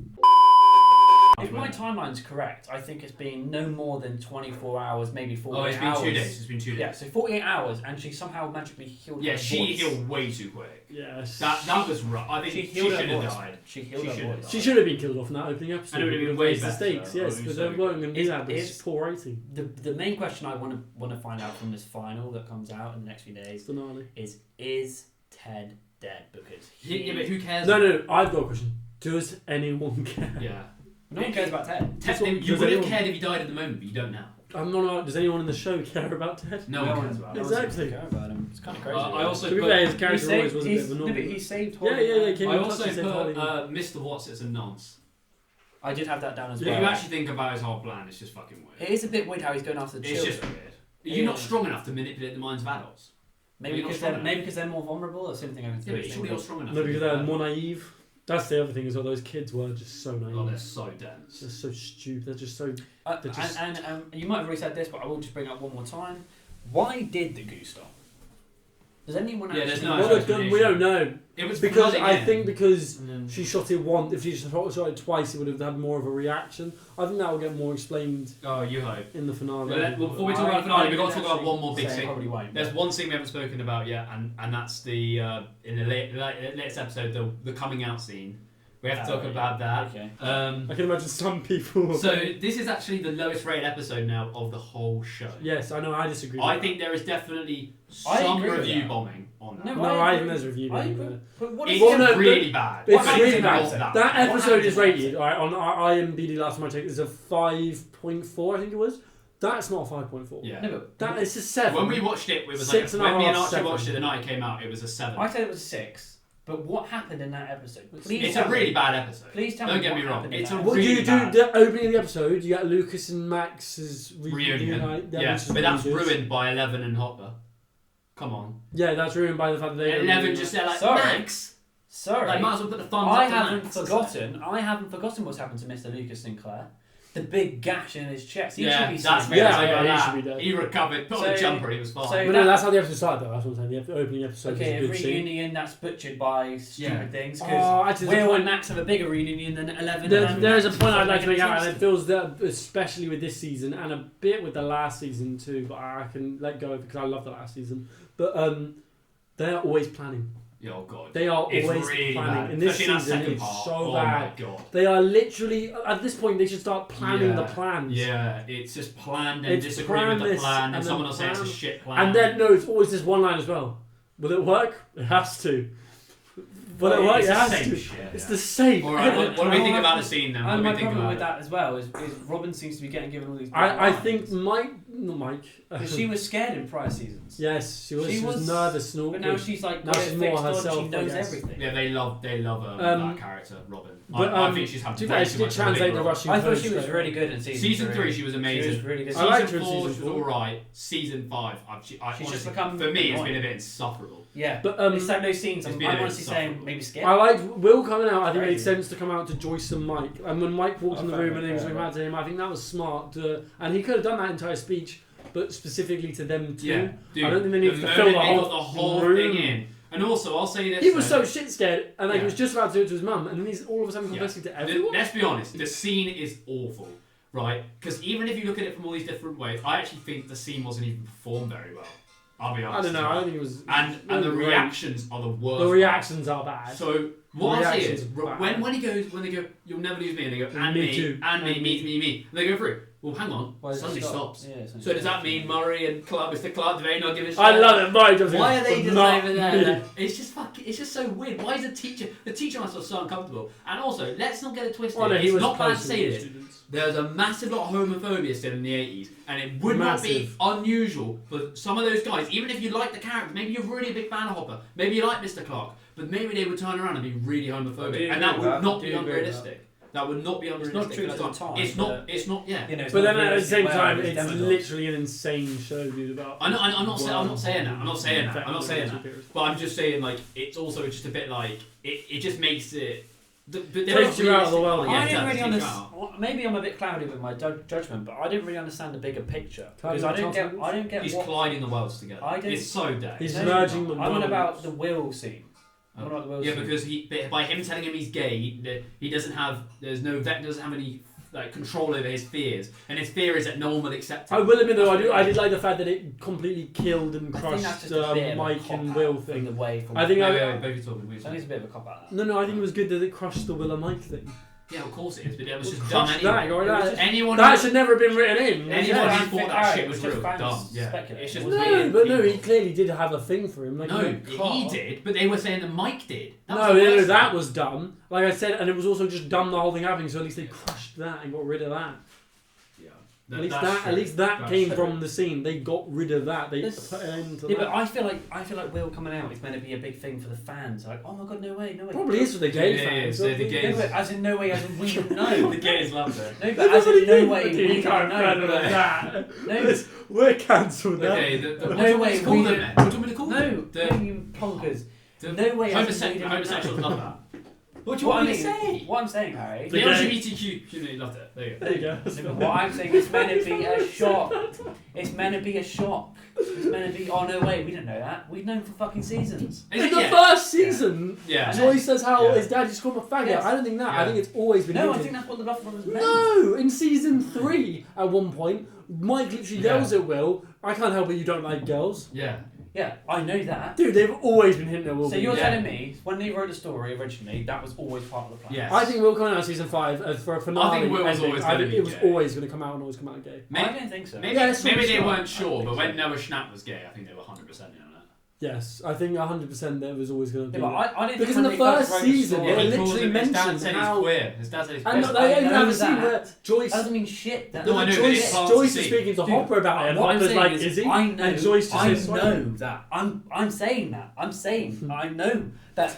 If my my timeline's correct, I think it's been no more than 24 hours, maybe 48 hours. Oh, it's been 2 days. It's been 2 days. Yeah, so 48 hours, and she somehow magically healed her voice. she healed way too quick. Yes. That was rough. I think she should have died. She healed her voice. She should have been killed off in that opening episode. And it would have been way raised the better. stakes, yes, because they weren't going to do that. This poor rating. The main question I want to find out from this final that comes out in the next few days Finale. is Ted dead? Because Yeah, but who cares? No, I've got a question. Does anyone care? Yeah. no one cares about Ted. Ted, you would have cared if he died at the moment, but you don't now. I'm not allowed. Does anyone in the show care about Ted? No one cares about him. Exactly. Care about him. It's kind of crazy. I also To be put, fair, his character always was a bit of a no, normal. but he saved Yeah, Holly. yeah. Came I in also touch and said, put Holly. Mr. Watts as a nonce. I did have that down as If well. you actually think about his whole plan, it's just fucking weird. It is a bit weird how he's going after the It's children. just weird. You're not strong enough to manipulate the minds of adults. Maybe You're not because strong enough. they're more vulnerable. That's the only thing I can Yeah, but think surely of. you're strong enough. No, to because do they're that. more naive. That's the other thing as well. Those kids were just so naive. Oh, they're so dense. They're so stupid. They're just so. They're just- And you might have already said this, but I will just bring it up one more time. Why did the goose stop? Does anyone Yeah, actually there's no Well, we don't know It was because flooding I in. think because And then- she shot it once. If she shot it twice, it would have had more of a reaction. I think that will get more explained Oh, you hope. in the finale. Well, before we talk about the finale, we've got to talk about one more big thing. Probably won't. There's one thing we haven't spoken about yet, and that's the in the latest episode, the coming out scene. We have to talk about that. Okay. I can imagine some people. So this is actually the lowest rated episode now of the whole show. Yes, I know. I disagree. With I that. think there is definitely I some agree with review that. bombing on that. No, No, I I agree. think there's review. I being agree. there. But what It's is Well, no, really bad. It's What really happened bad. was that? That What episode is happened? rated on IMDb. Last time I checked, is a 5.4. I think it was. That's not a 5.4. Yeah. No, but That is a 7. When we watched it, we was Six like, and a when me and half, Archie 7. watched it the night it came out, it was a 7. I said it was 6. But what happened in that episode? Please It's tell a me. really bad episode. Please tell Don't me get what me wrong. happened in It's that a What do really you do? bad. The opening of the episode, you get Lucas and Max's Reunion. reunite. Yeah, which is but that's really good. ruined by Eleven and Hopper. Come on. Yeah, that's ruined by the fact that they. don't Eleven really- just said like, Sorry. Max. Sorry. Like, might as well put the thumbs I up to haven't Max. forgotten what's happened to Mr. Lucas Sinclair. The big gash in his chest. He should Yeah, be that's seen. me. Yeah, Yeah, yeah, he should be dead. He recovered, put on a So- jumper, he was fine. so- But no, that's how the episode started, though. That's what I'm saying. The opening episode Okay, a is a good scene. reunion that's butchered by stupid Yeah. things. Oh, Because actually, there's a Will point- and Max have a bigger reunion than 11. and There is a Max point I'd doesn't like to make make out, and sense. it feels that, especially with this season and a bit with the last season too, but I can let go of it because I love the last season. But they are always planning. Oh god. They are It's always really planning. bad. In this Especially in that season, second it's part. so Oh bad. my god. They are literally, at this point, they should start planning the Yeah. plans. Yeah, it's just planned and It's disagree with the plan this plan, and and then someone will say it's a plan. shit plan. And then, no, it's always this one line as well. Will it work? It has to. Will it work? It's It the has same to. shit, It's yeah. the same. Alright, what do we think about the scene then? What And do we my think problem about with it? that as well is Robin seems to be getting given all these. big I lines. think not Mike. Because she was scared in prior seasons. Yes, she was. She She was was- nervous and But now awkward. she's like Now got she's it more fixed on. herself, She I knows guess. everything. Yeah, they love that character, Robin. But, I think she's having to be way fair, too she did much of a translate big the role. Russian I thought code she was straight really away. good in season Season 3. 3, she was amazing. She was really good. I liked her Season in 4, season she was 4. alright. Season 5, She's honestly, just become for me, it's annoying. been a bit insufferable. Yeah, But it's like those scenes. it's I'm been a bit honestly saying insufferable. maybe scared. I liked Will coming out. I think it made Crazy. sense to come out to Joyce and Mike. And when Mike walked in the Okay, room and he was okay, talking out to him, I think that was smart. And he could have done that entire speech, but specifically to them too. Yeah, dude, I don't think they needed to moment fill the they whole got the whole room. thing in. And also, I'll say this. He was though, so shit scared, and like Yeah. he was just about to do it to his mum, and then he's all of a sudden Yeah. confessing to everyone. Let's be honest, the scene is awful, right? Because even if you look at it from all these different ways, I actually think the scene wasn't even performed very well. I'll be I honest. don't know. I don't think it was. And the great. reactions are the worst. The reactions are bad. So what I'll say is, Reactions are bad. when they go, you'll never lose me, and they go, and Me me, too. and me, And me, and they go through. Well, hang on, Why does it suddenly stop? stops. Yeah, suddenly So does that stops. mean Murray and Mr. Clark, do they not give a shit? I love it. Mike does it. Why are they just Not over there? me. Like, it's just fucking. It's just so weird. Why is the teacher must feel so uncomfortable? And also, let's not get it twisted. Oh, no, he it's was not bad to close to say the this. students. There's a massive lot of homophobia still in the 80s, and it would not be Massive. unusual for some of those guys, even if you like the character, maybe you're really a big fan of Hopper, maybe you like Mr. Clark, but maybe they would turn around and be really homophobic, and that would not be unrealistic. That would not be unrealistic. true at to the the time, It's not. but- It's not. Yeah. You know, it's But not then at the realistic same well, time, it's it's demagogues. literally an insane show, dude. About I'm not saying that. I'm not saying that. I'm not saying that. Superheroes. But I'm just saying, like, it's also just a bit like it just makes it. Takes you out of the world. Yeah, I it didn't does, really takes you out. understand. Maybe I'm a bit cloudy with my judgment, but I didn't really understand the bigger picture because Tell I me didn't what get. I didn't get He's what. colliding the worlds together. I didn't- It's so dead. He's No, merging them. I'm on about the Will scene. I'm on about the Will Yeah, scene. because by him telling him he's gay, he doesn't have. There's no vet. Doesn't have any like control over his fears, and his fear is that no one will accept him. I will admit though, I did like the fact that it completely killed and I think that's crushed just a bit of a Mike and cop-out Will from thing. the way from. I think Both you talking. I think it's a bit of a cop out. No, I think it was good that it crushed the Will and Mike thing. Yeah, of course it is, but it was Well, just done crush anyway. that, It was anyone that who- should never have been written in. Anyone Yeah, who thought that shit was real, fans dumb. Yeah, speculating. it's just No, weird. but no, people. he clearly did have a thing for him. Like, No, in the car. he did, but they were saying that Mike did. That was No, the no, worst that thing. was dumb. Like I said, and it was also just dumb the whole thing happening. So at least they crushed that and got rid of that. Yeah, At least that That's came true. from the scene. They got rid of that. They This- put an end to Yeah, that. but I feel like Will coming out is meant to be a big thing for the fans. Like, oh my god, no way. Probably is for the gay Yeah, fans. so the Obviously. gays- No, but as in no way, as in we don't know. The gays loved it. No, but as in no way You we can't don't better know. than that. No, We're cancelled now. Okay, No what do you want way me to call we them don't- then? What do you want me to call no, them? no, you plonkers. The No way. as in we don't homosexuals know. love that. What do you What want I me to say? What I'm saying, Harry. The Okay. LGBTQ community loved it. There you go. There you go. No, but what I'm saying is meant to be a shock. It's meant to be a shock. It's meant to be. Oh no, wait, we didn't know that. We've known for fucking seasons. Is In it the yet? first season, Yeah. Joy says how Yeah. his dad just called him a faggot. Yes. I don't think that. Yeah. I think it's always been No, I hinted. think that's what the Love Brothers meant. No, in season 3, at one point, Mike literally Yeah. yells at Will, I can't help it you don't like girls. Yeah. Yeah, I know that. Dude, they've always been hinting at Will. So being you're gay. telling me when they wrote the story originally, that was always part of the plan? Yes. I think Will coming out of season 5 for a finale. I think Will was ending, always I gonna think be it was gay. always going to come out and always come out gay. I don't think so. Maybe, Yeah, it's maybe from the they start. weren't sure, I but think when so. Noah Schnapp was gay, I think they were 100% in on it. Yes, I think 100% that was always going to Yeah, be. but I didn't Because think in when the they first wrote the season, story- they he calls literally him- his dad mentioned said how- he's queer. His dad said he's and queer. they even I have know a scene that. where Joyce. That doesn't mean shit. That No, I know, doesn't but mean it's shit. hard Joyce to is see. speaking to Dude, Hopper about it, and what I'm Hopper's saying like, is, "Is he?" I know, And Joyce just I says, know that. I'm saying that. I'm saying I know that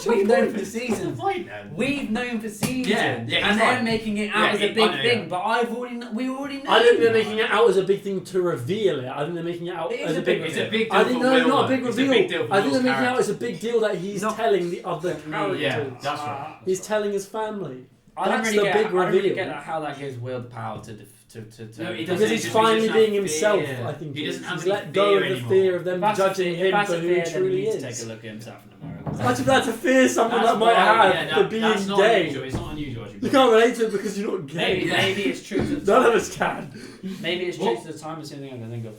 we've known for seasons. Right then. We've known for seasons. Yeah, and he's they're right. making it Yeah, out as a I big know, thing. yeah. But we already know. I don't think they're making it out as a big thing to reveal it. I think they're making it out It is as a a big. big It's a big deal I think for no, Will, not a though. big It's reveal. a big deal for I think they're Will's making it out character. as a big deal that he's Not- telling the other for me. characters. Yeah, that's right. He's telling his family. I don't That's really the get, big I don't really reveal. get how that gives Will the power to. No, he Because doesn't. he's He just finally doesn't being have himself, fear. I think. He doesn't have He's any let go fear of the anymore. fear of them judging him that's for a who fear, he then he truly needs to take is. a look at himself in the mirror. Imagine that's a fear someone That's that might why- have yeah, for that's being not gay. unusual. It's not unusual, actually. You can't relate to it because you're not gay. Maybe it's true to the None time. of us can. Maybe it's true What? to the time. It's the only thing I can think of.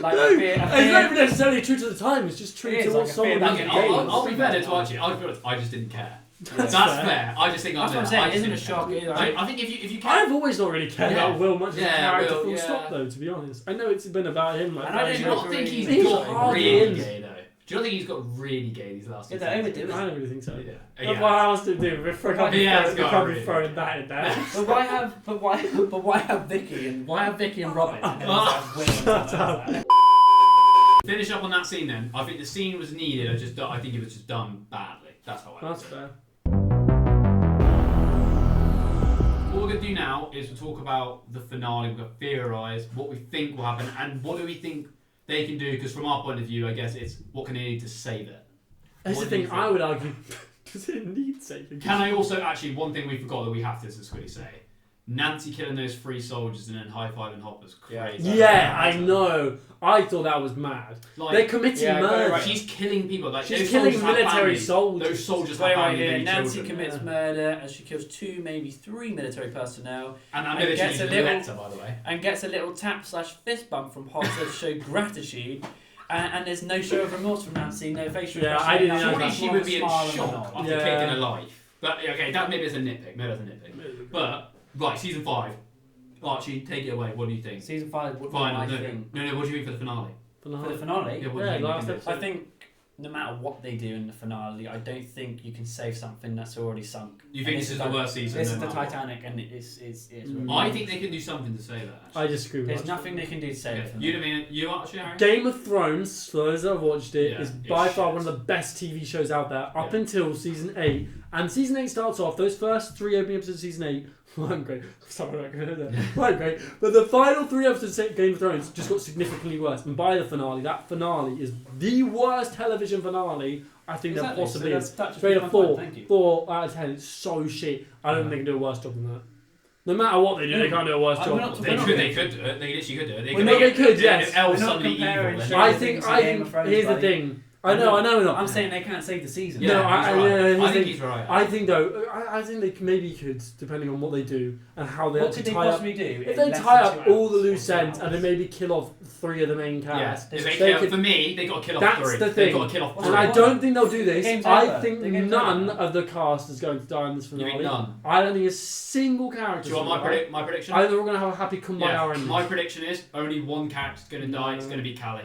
Like No, a fear, it's not even a fear. necessarily true to the time. It's just true It to is what like a someone fear. who's Okay, gay. I'll be fair to Archie. I'll be honest, I just didn't care. That's That's fair. fair. I just think That's I'm what I'm there. saying. I It just isn't a didn't shock care. either. I think if you care. I've always not really cared Yeah. about Will much as a Yeah, character Will, full yeah. stop though, to be honest. I know it's been about him like And I Do don't you know not think he's He's got hardly really in. gay though? Do you not think he's got really gay these last Yeah, two they seasons? overdo I it. don't really think so. Yeah. What else to do? We can't be Yeah, it's throwing- we got can't be really- throwing that in there. But why have Vicky and Robin? And then have Will and Shut someone else there? Finish up on that scene then. I think the scene was needed. I think it was just done badly. That's how I. That's fair. What we're going to do now is we'll talk about the finale. We're going to theorise what we think will happen and what do we think they can do, because from our point of view, I guess it's what can they need to save it. That's What the do you thing. I think? would argue. Does it need saving? Can I also, actually, one thing we forgot that we have to just quickly say. Nancy killing those 3 soldiers and then high-fiving Hopper's crazy. Yeah, I know. I thought that was mad. Like, They're committing Yeah, I got it murder. right. she's killing people. Like, She's those killing soldiers have military families. soldiers. Those soldiers Wait, have right families, here. maybe Nancy children. commits murder and she kills 2, maybe 3 military personnel And that and military gets is a little- letter, by the way. and gets a little tap/fist bump from Hopper to show gratitude. And there's no show of remorse from Nancy, no facial Yeah, expression. I didn't know nothing, Surely that. just she more would of a be in smile and a shock nod. after Yeah. taking her life. But, okay, that maybe is a nitpick. Maybe that's a nitpick. But, right, season 5. Archie, take it away. What do you think? Season 5, what do Fine, I no, think? no, what do you think for the finale? For the finale, Yeah, what do Yeah, you think last they can do? episode. I think no matter what they do in the finale, I don't think you can save something that's already sunk. You think And this is the like- worst season? This no is the matter what? Titanic, and it's Mm. I think they can do something to say that. Actually. I disagree with there's that. nothing they can do to save it. You'd have been you actually, Harry? Game of Thrones, for those that have watched it, Yeah, is it's by far shit. one of the best TV shows out there up Yeah. until season 8. And season 8 starts off, those first 3 opening episodes of season 8 weren't great. Sorry, I'm not going to do that. Weren't great. But the final 3 episodes of Game of Thrones just got significantly worse. And by the finale, that finale is the worst television finale I think there Exactly, possibly so is. that's Straight just up my point, 4. thank you. 4 out of 10. It's so shit. I don't think they can do a worse job than that. No matter what they do, they can't do a worse I'm job. not- They could do it. They literally could do it. They Well, no, they could, yes. If Elle We're not suddenly comparing evil, shows. then I Things think, in Game of Thrones, here's the buddy. thing. I know. I'm saying they can't save the season. Yeah, No, I think he's right. I think though, I think they maybe could, depending on what they do and how they What actually could they tie up. possibly do? If they tie up all the loose ends and they maybe kill off 3 of the main Yes. cast, If they they kill, could, for me, they got to kill off that's 3. the They've thing. got to kill off 3. And I don't think they'll do The this. game's I over. think The game's none over. of the cast is going to die in this You finale. mean none? I don't think a single character. Do you want my prediction? I think we're going to have a happy kumbaya ending. My prediction is only one character's going to die. No. It's going to be Callie.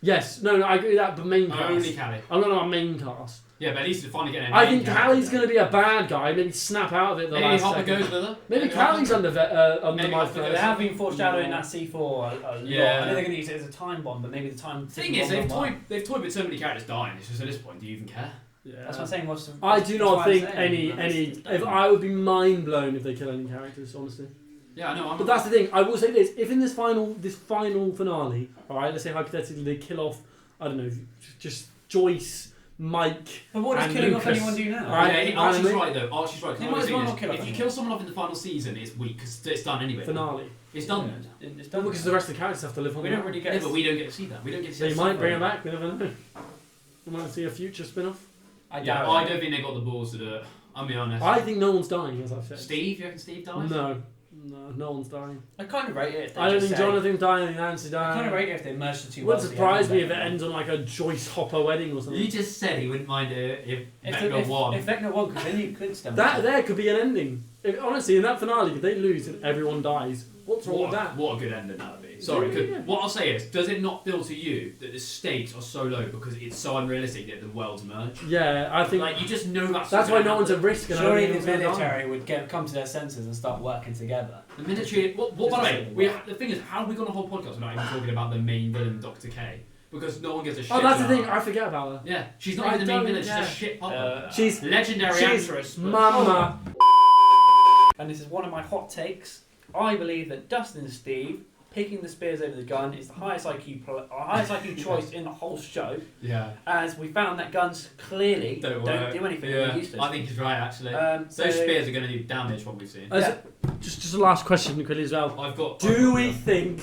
Yes, no, I agree with that, but main cast. Only Callie. I'm not on main cast. Yeah, but at least they're finally getting a I main think character. Callie's going to be a bad guy. Maybe snap out of it the Maybe last Hopper second. goes with her. Maybe Hopper- Callie's under Maybe my Hopper first. They goes- have been foreshadowing that C4 a lot. Yeah. I think they're going to use it as a time bomb, but maybe the time. The thing is, they've toyed with so many characters dying. It's just at this point, do you even care? Yeah. That's what I'm saying. I do not that's what I'm think saying. any. That's- If I would be mind blown if they kill any characters, honestly. Yeah, I know. But that's the thing. I will say this: if in this final finale, all right, let's say hypothetically they kill off, I don't know, just Joyce, Mike. But what does and killing off Lucas. anyone do now? Right. Yeah, Archie's right though. Archie's right. 'cause They I might was as well saying not kill this, off if you anyone. kill someone off in the final season, it's weak because it's done anyway. Finale. It's done. It's Well, done. because the rest of the characters have to live on. We don't really Yeah, get. but we don't get to see that. We don't get to see. They that might stuff bring him right back. We never know. We might see a future spin-off. I now. Yeah, doubt I it. don't think they got the balls to do it. I'll be honest. I think no one's dying, as I've said. Steve, you reckon Steve dies? No one's dying. I kind of rate it. If they I don't just think say- Jonathan's dying. I think Nancy's I kind dying. of rate it if they merge the two. It wouldn't worlds surprise me together. if it ends on like a Joyce Hopper wedding or something. You just said he wouldn't mind it if If Vecna won. If Vecna won, because then you could stem. That there could be an ending. If, honestly, in that finale, if they lose and everyone dies, what's wrong with that? What a good ending that would be. Sorry, Yeah. what I'll say is, does it not feel to you that the stakes are so low because it's so unrealistic that the worlds merge? Yeah, I think Like, you just know that's that's why what's no gonna one's at happen. risk. And I Surely don't the think anyone's gonna die. military would come to their senses and start working together. The military. What by the way, Just the thing is, how are we going to hold podcast without even talking about the main villain, Dr. K? Because no one gives a shit. Oh, that's the about thing. her. I forget about her. Yeah, she's not I even the main don't- villain. She's yeah. a shit popper. She's Legendary she's actress. but- Mama. And this is one of my hot takes. I believe that Dustin and Steve picking the spears over the gun is the highest IQ choice in the whole show. Yeah. As we found that guns clearly don't do anything. Yeah, They're useless. I think he's right actually. So Those spears are going to do damage from what we've seen. Just a last question quickly as well. I've got. Do we think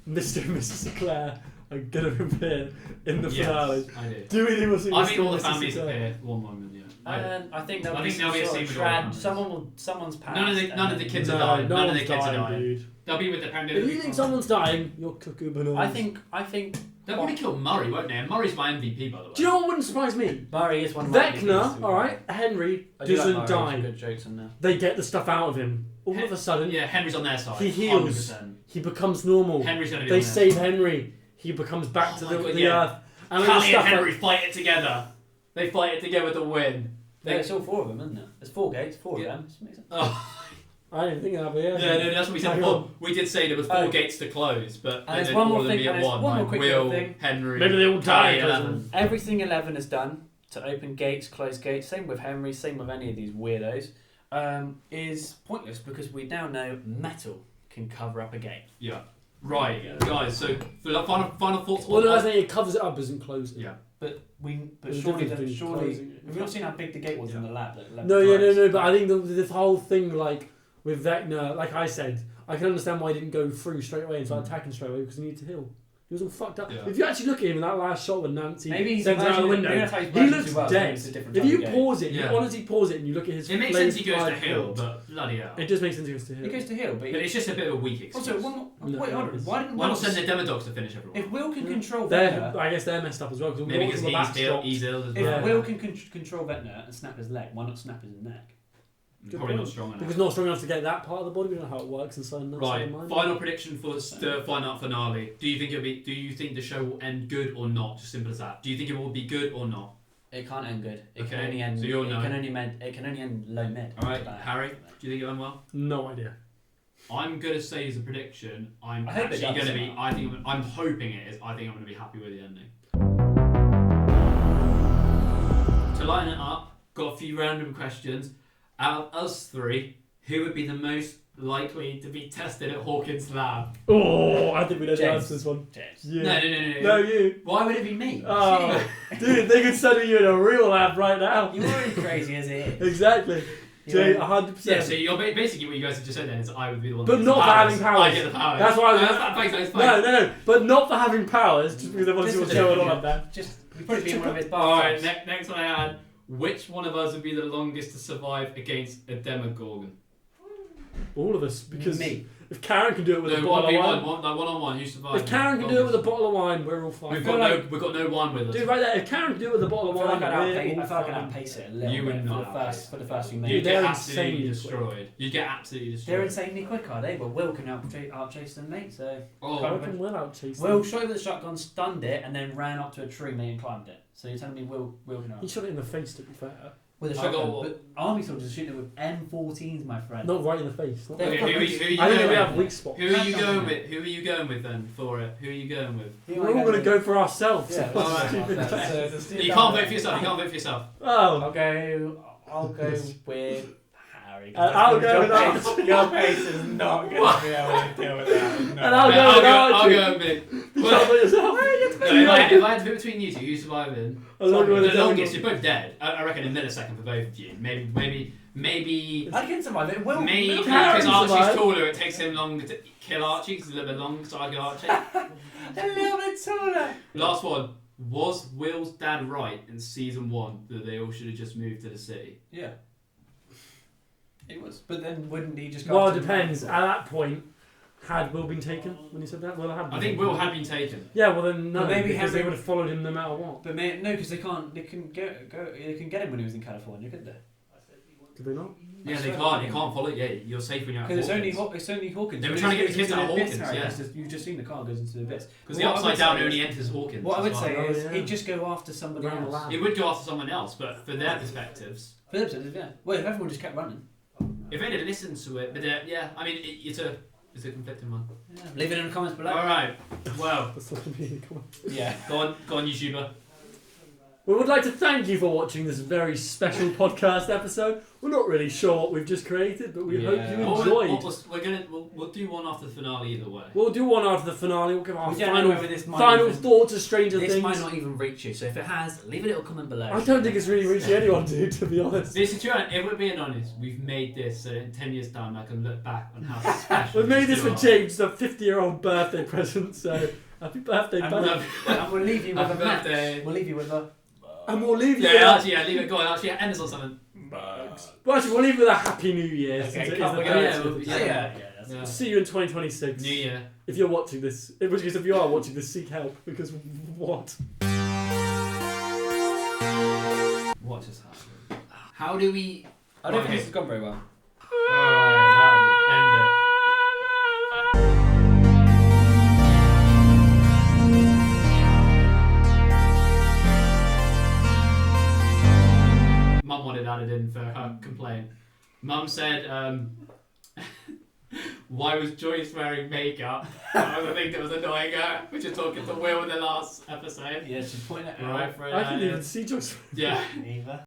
Mr. and Mrs. Sinclair are gonna appear in the finale? Yes, I do. Do we think we'll see I Mr. think all the and Mrs. families Sinclair? appear one moment. Yeah. I think there'll I be think some there'll be a sort scene of with all the trad. families. Someone's passed. None of the kids are No, dying. no None of the one's kids are dying, dying. dude. They'll be with the family. If you think someone's dying, you're cuckoo bananas. I think. They'll probably kill Murray, won't they? And Murray's my MVP, by the way. Do you know what wouldn't surprise me? Murray is one of my Vecna, alright, Henry doesn't die. Good jokes in there. They get the stuff out of him. All of a sudden, Yeah, Henry's on their side. he heals. 100%. He becomes normal. Henry's going to be They on their save side. Henry. He becomes back to Oh my the God, the yeah. earth. And all the Callie and stuff Henry like, fight it together. They fight it together to win. Yeah, it's all 4 of them, isn't it? There's 4 gates, 4 Yeah. of them. It makes sense. Oh, I didn't think of that, but yeah. yeah, no, that's what we said Hang before. on. We did say there was 4 Oh. gates to close, but And there's then one all more of them thing- be and at there's one. one more Like quick Will, little thing. Henry, Maybe they all die. Callie, 11. Everything 11 has done to open gates, close gates, same with Henry, same with any of these weirdos, is pointless because we now know metal can cover up a gate. Yeah. Right, guys, so for the final thoughts Well, no, I on think it covers it up, doesn't close it. Yeah. But There's a surely, difference between closing it. have you not seen how big the gate was in the lab? That No, yeah, no, but I think the whole thing, like, with Vecna, like I said, I can understand why he didn't go through straight away and start attacking straight away because he needed to heal. He was all fucked up. Yeah. If you actually look at him in that last shot when Nancy Maybe he's sends him out the version- window, maybe that's how he's he version looks too well, dead. it's a different If type you of gate. pause it, Yeah. you honestly pause it and you look at his It makes sense he goes to flame-fired heal, build. but bloody hell. It does make sense he goes to heal. He goes to heal, but But it's just a bit of a weak excuse. also, one more, No, wait, hold on. Why didn't Why not Will, send the Demodogs to finish everyone? if Will can control They're, Vecna, I guess they're messed up as well because Maybe because the back's he's ill dropped. as if well. Yeah. Will can control Vecna and snap his leg, why not snap his neck? Probably not strong enough. Because not strong enough to get that part of the body. We don't know how it works inside that side Right, of mind. final prediction for the final finale. Do you think the show will end good or not? Just simple as that. Do you think it will be good or not? It can't end good. It Okay, can only end. so you're it no. can only end low mid. All right, Bad. Harry, do you think it went well? No idea. I'm gonna say as a prediction, I'm I hope it actually does. gonna be. I'm hoping it is. I think I'm gonna be happy with the ending. To line it up, got a few random questions. Out of us 3, who would be the most likely to be tested at Hawkins' lab? Oh, I think we know the James. answer to this one. James. Yeah. No. No, you. Why would it be me? Oh, dude, they could send you in a real lab right now. You're already crazy as it is. Exactly. Jay, 100%. Yeah, so you're basically what you guys have just said then is I would be the one. But that gets not the for having powers. I get the powers. That's why I was- Thanks. No, but not for having powers, just because I want to see what's Just- going on up there. Just You've probably been in one of his Alright, bathtubs. next one I had. Which one of us would be the longest to survive against a Demogorgon? All of us, because Me. if Karen can do it with a No, bottle of 1v1, wine, one-on-one, you survive. if Karen can do it with a bottle of wine, we're all fine. We've got no wine with us. Dude, right there, if Karen can do it with a bottle I of feel wine, like we're I all feel like I'd fine. outpace it a little You would bit not for the first few You'd minutes. get They're absolutely insanely destroyed. You'd get absolutely destroyed. They're insanely quick, are they? But Will can out-chase them, mate, so... Oh, I reckon we'll outchase Will them. shot it with a shotgun, stunned it, and then ran up to a tree, mate, and climbed it. So you're telling me Will can He shot it in the face, to be fair. with a I shotgun. got- But army soldiers are shooting it with M14s, my friend. Not right in the face. Not They're Okay, right. who are you I think going we have with? weak spots. Who are you going with? Who are you going with then for it? Who are you going with? Who am We're I all going to with? go for ourselves. Yeah, What a alright. stupid So guy. it's a You can't vote for yourself. You can't vote for yourself. Oh, I'll go with Harry. I'll go with with Your face is not going to be able to deal with that. And I'll go I'll with go. Archie. I'll go with me. You can't vote yourself. No, if I had to pick between you two, who's surviving? I'll go with The the longest, you're both dead. I reckon a millisecond for both of you. Maybe. I can survive it. Will Maybe Will because Karen Archie's survived. taller, it takes him longer to kill Archie because he's a little bit long, so I kill Archie. a little bit taller. Last one. Was Will's dad right in season 1 that they all should have just moved to the city? Yeah. It was. But then wouldn't he just go Well, it after depends. him? At that point, had Will been taken when he said that? Will had been I think taken. Will had been taken. Yeah, well then no, But maybe because they Henry- would have followed him no matter what. But no, because they can't. They can go. They can get him when he was in California, couldn't they? Did they not? Yeah, they swear can't. to You God. can't follow it. Yeah, you're safe when you're at Because it's Hawkins. only Hawkins. They were When trying to he get the kids goes out of into the abyss, Hawkins, Harry, yeah. You've just seen the car goes into the abyss. Because the What I upside would down say only is- enters Hawkins. What I would as say well. is yeah. he'd just go after somebody Around the else. lab. It would go after someone else, but for their perspectives, Phillips did, yeah. Well, if everyone just kept running. if they did listen to it, but yeah, I mean, it's a conflicting one. Yeah. Leave it in the comments below. All right, well, That's not gonna be in the comments. Yeah. go on, YouTuber. We would like to thank you for watching this very special podcast episode. We're not really sure what we've just created, but we hope Yeah. you What enjoyed. we'll do one after the finale either way. We'll do one after the finale. We'll give our We don't know final, whether this might final even- thoughts of Stranger This Things. might not even reach you, so if it has, leave a little comment below. I don't think it's really reaching anyone, dude, to be honest. This is true. If we're being honest, we've made this so in 10 years' time I can look back on how special. We've made this for you are. James, a 50-year-old birthday present, so happy birthday, And buddy. And we'll leave you with Happy a match. birthday. We'll leave you with a... And we'll leave you with Yeah, a, actually, leave it. Go on, actually, end us on something. well, actually, we'll leave you with a Happy New Year. Okay, since it is come the on, yeah, 30th. we'll- Yeah. Yeah. See you in 2026. New Year. If you're watching this, in which case, if you are watching this, seek help, because what? What just happened? How do we? I don't Okay. think this has gone very well. Alright, end it. Mum wanted added in for her complaint. Mum said, why was Joyce wearing makeup? That was the thing that was annoying her, which is talking to Will in the last episode. Yeah, she's pointing at Right. for I couldn't even see Joyce. Yeah. Either.